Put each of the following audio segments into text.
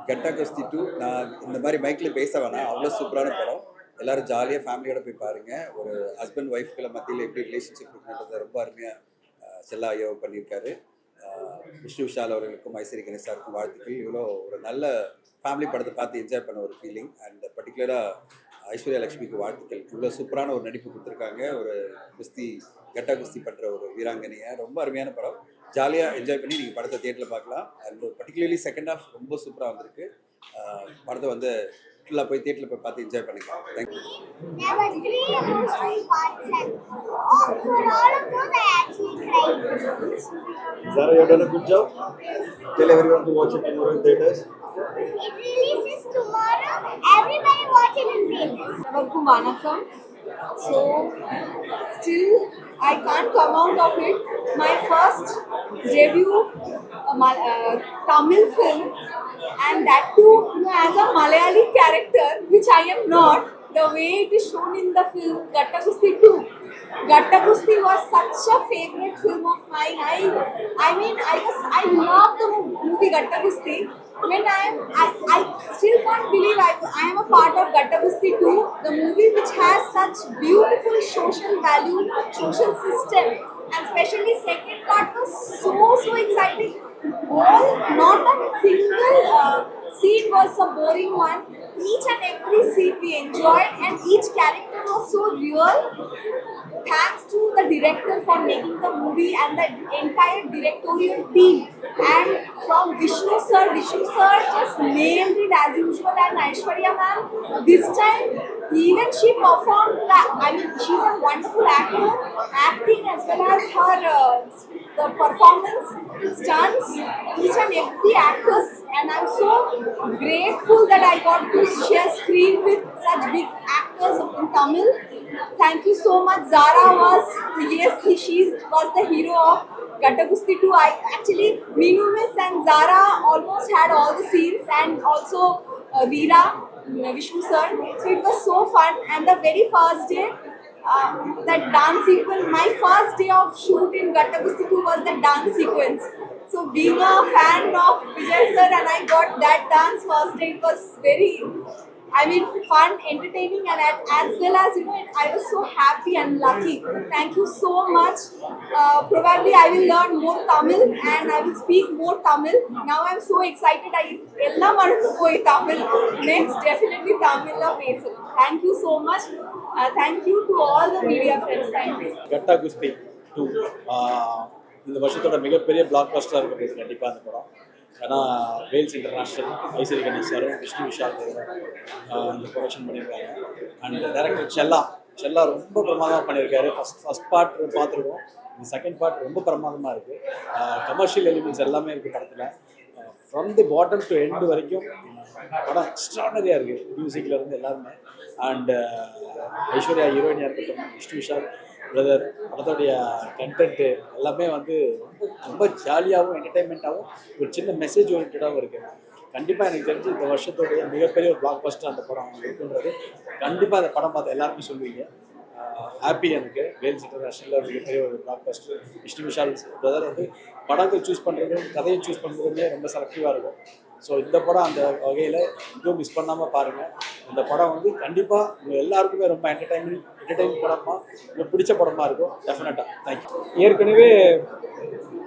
கெட்டா கஸ்தி 2 நான் இந்த மாதிரி மைக்கில் பேச வேணாம், அவ்வளோ சூப்பரான படம். எல்லாரும் ஜாலியாக ஃபேமிலியோட போய் பாருங்கள். ஒரு ஹஸ்பண்ட் ஒய்ஃப்களை மத்தியில் எப்படி ரிலேஷன்ஷிப் இருக்குன்றதை ரொம்ப அருமையாக செல்லா ஐயோ பண்ணியிருக்காரு. விஷ்ணு விஷால் அவர்களுக்கும் ஐஸ்வரி கணேசாருக்கும் வாழ்த்துக்கள். இவ்வளோ ஒரு நல்ல ஃபேமிலி படத்தை பார்த்து என்ஜாய் பண்ண ஒரு ஃபீலிங். அண்ட் பர்டிகுலராக ஐஸ்வர்யா லட்சுமிக்கு வாழ்த்துக்கள். இவ்வளோ சூப்பரான ஒரு நடிப்பு கொடுத்துருக்காங்க. ஒரு குஸ்தி கெட்டா குஸ்தி பண்ணுற ஒரு வீராங்கனையை ரொம்ப அருமையான படம். ஜாலியாக என்ஜாய் பண்ணி நீங்கள் படத்தை தியேட்டரில் பார்க்கலாம். அண்ட் பர்டிகுலர்லி செகண்ட் ஹாஃப் ரொம்ப சூப்பராக வந்திருக்கு. படத்தை வந்து ஃபுல்லாக போய் தியேட்டரில் போய் பார்த்து என்ஜாய் பண்ணிக்கலாம். Thank you. Zara, you have done a good job. Tell everyone to watch it tomorrow in theaters. It releases tomorrow. Everybody watch it in theaters. Vanakkam. So still I can't come out of it. My first debut Tamil film, and that too, as a Malayali character, which I am not. The way it is shown in the film Gatta Gusti 2. Gatta Gusti was such a favorite film of mine. I love the movie Gatta Gusti. When I still can't believe I am a part of Gatta Gusti 2, the movie which has such beautiful social value, social system, and especially second part was so exciting. Not a single scene was a boring one. Each and every scene we enjoyed, and each character was so real. Thanks to the director for making the movie and the entire directorial team. And from Vishnu sir just nailed it as usual. And Aishwarya ma'am, this time even she performed that. She's a wonderful actor, acting as well as her the performance, stunts, each and every actors. And I'm so grateful that I got to share screen with such big actors in Tamil. Thank you so much. Zara was the hero of Gatta Gusti 2. Meenu Miss and Zara almost had all the scenes, and also Veera, Vishnu sir. So it was so fun. And the very first day, that dance sequence, my first day of shoot in Gatta Gusti 2 was the dance sequence. So being a fan of Vijay sir, and I got that dance first day, it was very fun, entertaining, and as well as I was so happy and lucky. Thank you so much. Probably I will learn more Tamil and I will speak more Tamil. Now I'm so excited. I ella marundu poi Tamil. Next definitely Tamil la pesu. Thank you so much. Thank you to all the media friends. Thank you. Gatta Gusti 2 இந்த வருஷத்தோட மிகப்பெரிய black பஸ்டராக இருக்கிறது கண்டிப்பாக அந்த படம். ஏன்னா Wales international, Ishari Ganesh சாரும் விஷ்ணு விஷால் இந்த ப்ரொடக்ஷன் பண்ணியிருக்காங்க. அண்ட் டைரக்டர் செல்லா ரொம்ப பிரமாதமாக பண்ணியிருக்காரு. ஃபஸ்ட் பார்ட் பார்த்துருக்கோம். இந்த செகண்ட் பார்ட் ரொம்ப பிரமாதமாக இருக்குது. கமர்ஷியல் எலிமெண்ட்ஸ் எல்லாமே இருக்குது படத்தில். From the bottom to end வரைக்கும் படம் எக்ஸ்ட்ரானரியாக இருக்குது. மியூசிக்லேருந்து எல்லாருமே. அண்ட் ஐஸ்வர்யா ஹீரோயினியாக இருக்கட்டும், விஷ்ணு விஷால் பிரதர், படத்தோடைய கண்டென்ட்டு எல்லாமே வந்து ரொம்ப ஜாலியாகவும் என்டர்டைன்மெண்ட்டாகவும் ஒரு சின்ன மெசேஜ் ஓரியன்டாகவும் இருக்குது. கண்டிப்பாக எனக்கு தெரிஞ்சு இந்த வருஷத்துடைய மிகப்பெரிய ஒரு பிளாக் பஸ்டர் அந்த படம் இருக்குன்றது கண்டிப்பாக அந்த படம் பார்த்து எல்லாருமே சொல்லுவீங்க. ஹாப்பி எனக்கு. வேல்ஸ் இன்டர்நேஷ்னலில் மிகப்பெரிய ஒரு பிளாக் பஸ்டர். விஷ்ணு விஷால் பிரதர் வந்து படங்கள் சூஸ் பண்ணுறதும் கதையை சூஸ் பண்ணுறதுமே ரொம்ப செலக்டிவாக இருக்கும். ஸோ இந்த படம் அந்த வகையில் இதுவும் மிஸ் பண்ணாமல் பாருங்கள். இந்த படம் வந்து கண்டிப்பாக உங்கள் எல்லாருக்குமே ரொம்ப என்டர்டைன்மெண்ட் படமாக உங்களுக்கு பிடிச்ச படமாக இருக்கும். டெஃபினட்டாக. தேங்க்யூ. ஏற்கனவே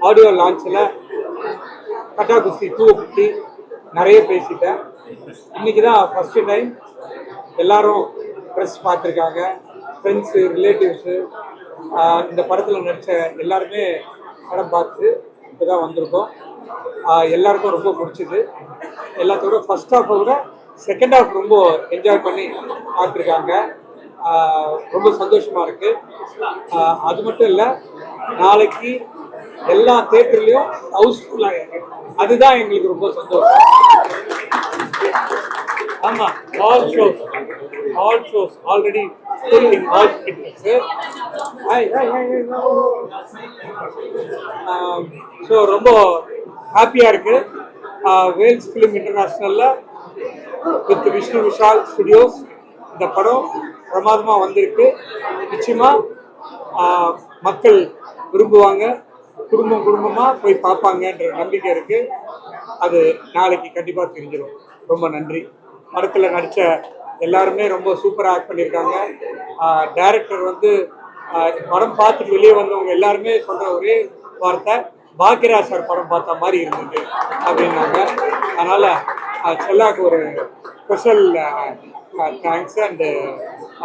ஆடியோ லான்ச்சில் கட்டா குஸ்தி 2 பற்றி நிறைய பேசிட்டேன். இன்றைக்கி தான் ஃபஸ்ட்டு டைம் எல்லோரும் ப்ரெஸ் பார்த்துருக்காங்க. ஃப்ரெண்ட்ஸு, ரிலேட்டிவ்ஸு, இந்த படத்தில் நடித்த எல்லாருமே படம் பார்த்து இப்போ தான் வந்திருக்கோம். எல்லாருக்கும் ரொம்ப பிடிச்சிது. எல்லாத்தோட ஃபஸ்ட் ஹாஃபை விட செகண்ட் ஹாஃப் ரொம்ப என்ஜாய் பண்ணி பார்த்துருக்காங்க. ரொம்ப சந்தோஷமாக இருக்குது. அது மட்டும் இல்லை, நாளைக்கு எல்லா தேட்டர்லேயும் ஹவுஸ்ஃபுல்லாக இருக்குது. அதுதான் எங்களுக்கு ரொம்ப சந்தோஷம். ஆமாம், all shows already all theatres. So ரொம்ப ஹாப்பியாக இருக்குது. வேல்ஸ் ஃபிலிம் இன்டர்நேஷ்னலில் வித் விஷ்ணு விஷால் ஸ்டுடியோஸ் இந்த படம் பிரமாதமாக வந்திருக்கு. நிச்சயமாக மக்கள் விரும்புவாங்க, குடும்பமாக போய் பார்ப்பாங்கன்ற நம்பிக்கை இருக்குது. அது நாளைக்கு கண்டிப்பாக தெரிஞ்சிடும். ரொம்ப நன்றி. படத்தில் நடித்த எல்லாருமே ரொம்ப சூப்பராக ஆக்ட் பண்ணியிருக்காங்க. டைரக்டர் வந்து படம் பார்த்துட்டு வெளியே வந்தவங்க எல்லாருமே சொல்கிற ஒரே வார்த்தை, பாக்கியராஜ் சார் படம் பார்த்த மாதிரி இருந்தது அப்படின்னாங்க. அதனால் செல்லாக்கு ஒரு ஸ்பெஷல் தேங்க்ஸ் அண்டு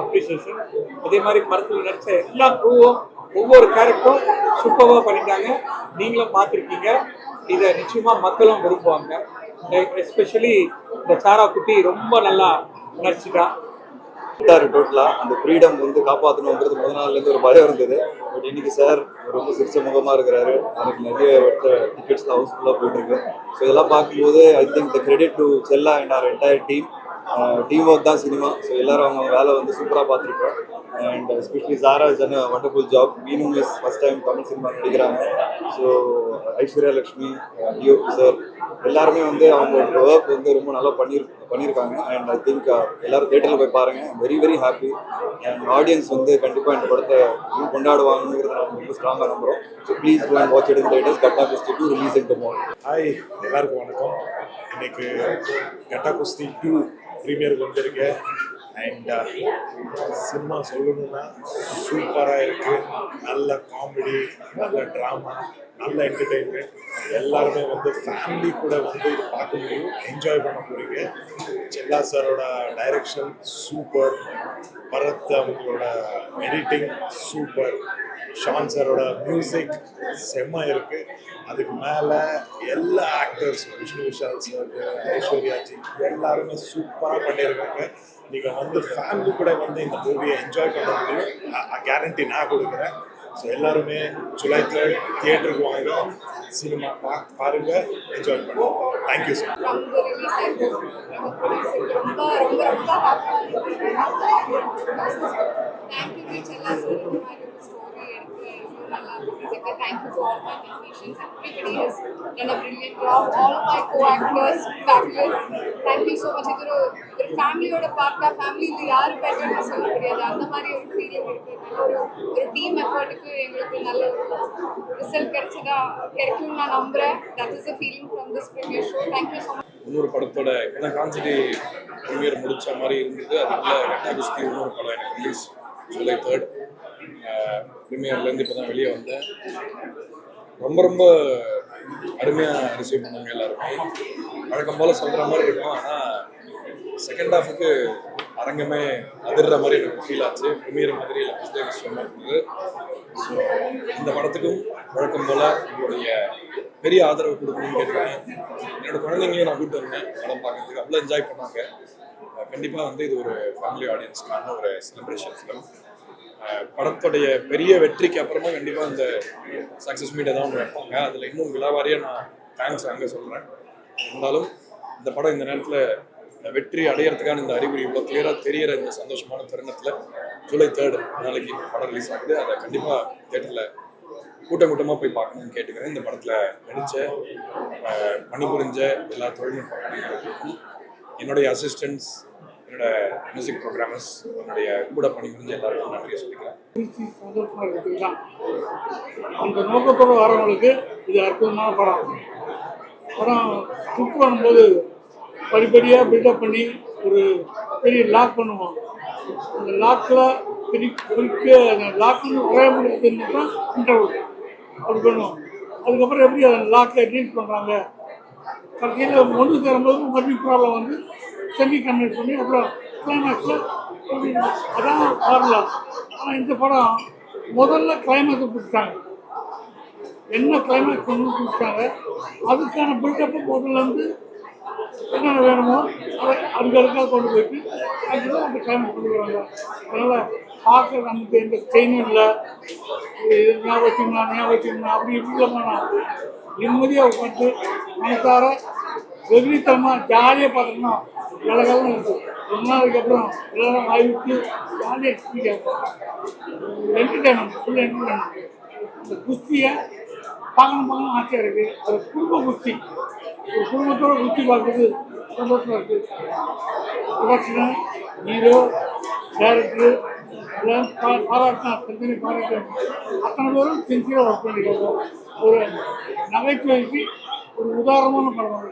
அப்ரிசியேஷன். அதே மாதிரி படத்தில் நடித்த எல்லா க்ரூவும் ஒவ்வொரு கேரக்டரும் சூப்பராக பண்ணிட்டாங்க. நீங்களும் பார்த்துருக்கீங்க. இதை நிச்சயமாக மக்களும் விரும்புவாங்க. எஸ்பெஷலி இந்த சாரா குட்டி ரொம்ப நல்லா நடிச்சுட்டான். டோட்டலாக அந்த ஃப்ரீடம் வந்து காப்பாற்றணுங்கிறது முதல் நாள்லேருந்து ஒரு பயம் இருந்தது. பட் இன்னைக்கு சார் ரொம்ப சிரிச்ச முகமாக இருக்கிறாரு. எனக்கு நிறைய டிக்கெட்ஸ்லாம் ஹவுஸ்ஃபுல்லாக போயிட்டுருக்கு. ஸோ இதெல்லாம் பார்க்கும்போது I think the credit to Chella and our entire team work தான் சினிமா. ஸோ எல்லாரும் அவங்க வேலை வந்து சூப்பராக பார்த்துருக்கோம். And especially Sara is an wonderful job. மீனும் is first time Tamil cinema நடிக்கிறாங்க. So Aishwarya Lakshmi, DOP sir எல்லாருமே வந்து அவங்க ஒர்க் வந்து ரொம்ப நல்லா பண்ணியிருக்காங்க. அண்ட் ஐ திங்க் எல்லாரும் தேட்டரில் போய் பாருங்கள். Very very happy. And audience வந்து கண்டிப்பாக இந்த படத்தை கொண்டாடுவாங்கிறத நம்ம ரொம்ப ஸ்ட்ராங்காக நம்புகிறோம். So please go and watch it in theatres. Gatta Kusthi 2 release in tomorrow. Hi, எல்லாருக்கும் வணக்கம். இன்னைக்கு கட்டா குஸ்தி 2 ப்ரீமியருக்கு வந்திருக்கேன். அண்ட் சினிமா சொல்லணும்னா சூப்பராக இருக்குது. நல்ல காமெடி, நல்ல ட்ராமா, நல்ல என்டர்டெயின்மெண்ட். எல்லாருமே வந்து ஃபேமிலி கூட வந்து இது பார்க்க முடியும், என்ஜாய் பண்ண போகிறீங்க. செல்லா சாரோட டைரக்ஷன் சூப்பர், பரத் அவங்களோட எடிட்டிங் சூப்பர், ஷான் சாரோட மியூசிக் செம்ம இருக்குது. அதுக்கு மேலே எல்லா ஆக்டர்ஸ், விஷ்ணு விஷால் சார், ஐஸ்வர்யாஜி எல்லாருமே சூப்பராக பண்ணியிருக்காங்க. நீங்கள் வந்து ஃபேமிலி கூட வந்து இந்த மூவியை என்ஜாய் பண்ண முடியும், கேரண்டி நான் கொடுக்குறேன். ஸோ எல்லாருமே ஜூலை 3 தியேட்டருக்கு வாங்க, சினிமா பாருங்க, என்ஜாய் பண்ணுங்க. Thank you sir. Thank you to all my technicians. Everybody has done a brilliant job. All my co-actors, fabulous. Thank you so much. இது ஒரு ஃபேமிலியோட பார்க்க, ஃபேமிலியில் யார் பெட்டர்னு சொல்ல முடியாது. அந்த மாதிரி ஒரு ஃபீலிங் இருக்குது. ஒரு டீம் எஃபர்ட்டுக்கு எங்களுக்கு நல்ல ஒரு ரிசல்ட் கிடைக்கும்னு நான் நம்புகிறேன். That is a feeling from this premier show. Thank you so much. இன்னொரு படத்தோட இப்போதான் கான்சிட்டி ப்ரீமியர் முடித்த மாதிரி இருந்தது. அதுக்குள்ள கட்டா குஸ்தி இன்னொரு படம் எனக்கு ரிலீஸ் ஜூலை 3 ப்ரீமியர்லேருந்து இப்போ தான் வெளியே வந்தேன். ரொம்ப ரொம்ப அருமையாக ரிசீவ் பண்ணாங்க எல்லாருமே. வழக்கம் போல் சொல்கிற மாதிரி இருக்கும். ஆனால் செகண்ட் ஹாஃபுக்கு அரங்கமே அதிர்ற மாதிரி எனக்கு ஃபீல் ஆச்சு. ப்ரீமியர் மாதிரி இல்லை, ஃபஸ்ட் டே கஷ்டமாக இருந்தது. ஸோ இந்த படத்துக்கும் வழக்கம் போல் உங்களுடைய பெரிய ஆதரவு கொடுக்கணும்னு கேட்குறேன். என்னோடய குழந்தைங்களையும் நான் கூப்பிட்டு வந்தேன் படம் பார்க்கறதுக்கு. அவ்வளோ என்ஜாய் பண்ணாங்க. கண்டிப்பாக வந்து இது ஒரு ஃபேமிலி ஆடியன்ஸ்க்கான ஒரு செலிப்ரேஷன் ஃபிலிம். படத்துடைய பெரிய வெற்றிக்கு அப்புறமா கண்டிப்பாக இந்த சக்ஸஸ் மீட்டை தான் ஒன்று வைப்பாங்க. அதில் இன்னும் விழாவாரியாக நான் தேங்க்ஸ் அங்கே சொல்கிறேன். இருந்தாலும் இந்த படம் இந்த நேரத்தில் வெற்றி அடையிறதுக்கான இந்த அறிகுறி இவ்வளோ கிளியராக தெரிகிற இந்த சந்தோஷமான தருணத்தில் ஜூலை 3 நாளைக்கு படம் ரிலீஸ் ஆகுது. அதை கண்டிப்பாக தேட்டரில் கூட்டமாக போய் பார்க்கணும்னு கேட்டுக்கிறேன். இந்த படத்தில் நடித்த பணிபுரிஞ்ச எல்லா தொழில்நுட்ப கலைஞர்களுக்கும், என்னுடைய அசிஸ்டன்ட்ஸ், என்னோட மியூசிக் ப்ரோக்ராமர்ஸ், என்னுடைய கூட பணிபுரிஞ்ச எல்லாருக்கும் நன்றியை சொல்லிக்கிறேன். சந்தோஷமாக இருக்கிறது தான் அந்த நோக்கத்தோடு வரவங்களுக்கு இது அற்புதமான படம். படம் ஸ்கிரிப்ட் பண்ணும்போது படிப்படியாக பில்டப் பண்ணி ஒரு பெரிய லாக் பண்ணுவோம். அந்த லாக்கில் அந்த லாக்கில் வரைய முடியாதுன்னு தான் இன்டர்வல் அப்படி பண்ணுவோம். அதுக்கப்புறம் எப்படி அந்த லாக்கை ரீச் பண்ணுறாங்க, கடைசியில் ஒன்று சேரும்போது மறுபடியும் ப்ராப்ளம் வந்து செமி கன்வெர்ட் பண்ணி அப்புறம் கிளைமேக்ஸில் அதான் ஃபார்முலா. ஆனால் இந்த படம் முதல்ல கிளைமேக்ஸை பிடிச்சிட்டாங்க. என்ன கிளைமேக்ஸ் ஒன்று பிடிச்சிட்டாங்க, அதுக்கான பில்டப்பை முதல்ல வந்து என்னென்ன வேணுமோ அதை அதுக்காக கொண்டு போயிட்டு அதுதான் அந்த கிளைமேக்ஸ் கொண்டு வராங்க. அதனால் பார்க்க நமக்கு எந்த செயினும் இல்லை, ஞாபகம் அப்படி இப்படிலாம் நிம்மதியாக உட்காந்து மனசார வெகுளித்தனமாக ஜாலியாக பார்த்தோம்னா கலகலன்னு இருக்கும். ரொம்ப நாளைக்கு அப்புறம் எல்லாரும் ஆய்வுக்கு ஜாலியாக எக்ஸ்பீரியன்ஸ் என்டர்டைன்மெண்ட், ஃபுல் என்டர்டைன்மெண்ட். அந்த குஸ்தியை பார்க்கணும் ஆசையாக இருக்குது. அது குடும்ப குஸ்தி, ஒரு குடும்பத்தோட குஸ்தி பார்க்குறது சந்தோஷமாக இருக்குது. ப்ரொடக்ஷனு, ஹீரோ, டைரக்டரு எல்லாம் பாராட்டினா தனித்தனி பாராட்டு அத்தனை பேரும் சின்சியராக ஒர்க் பண்ணியிருக்காங்க. ஒரு நகைச்சுவைக்கு ஒரு உதாரணமான படம்.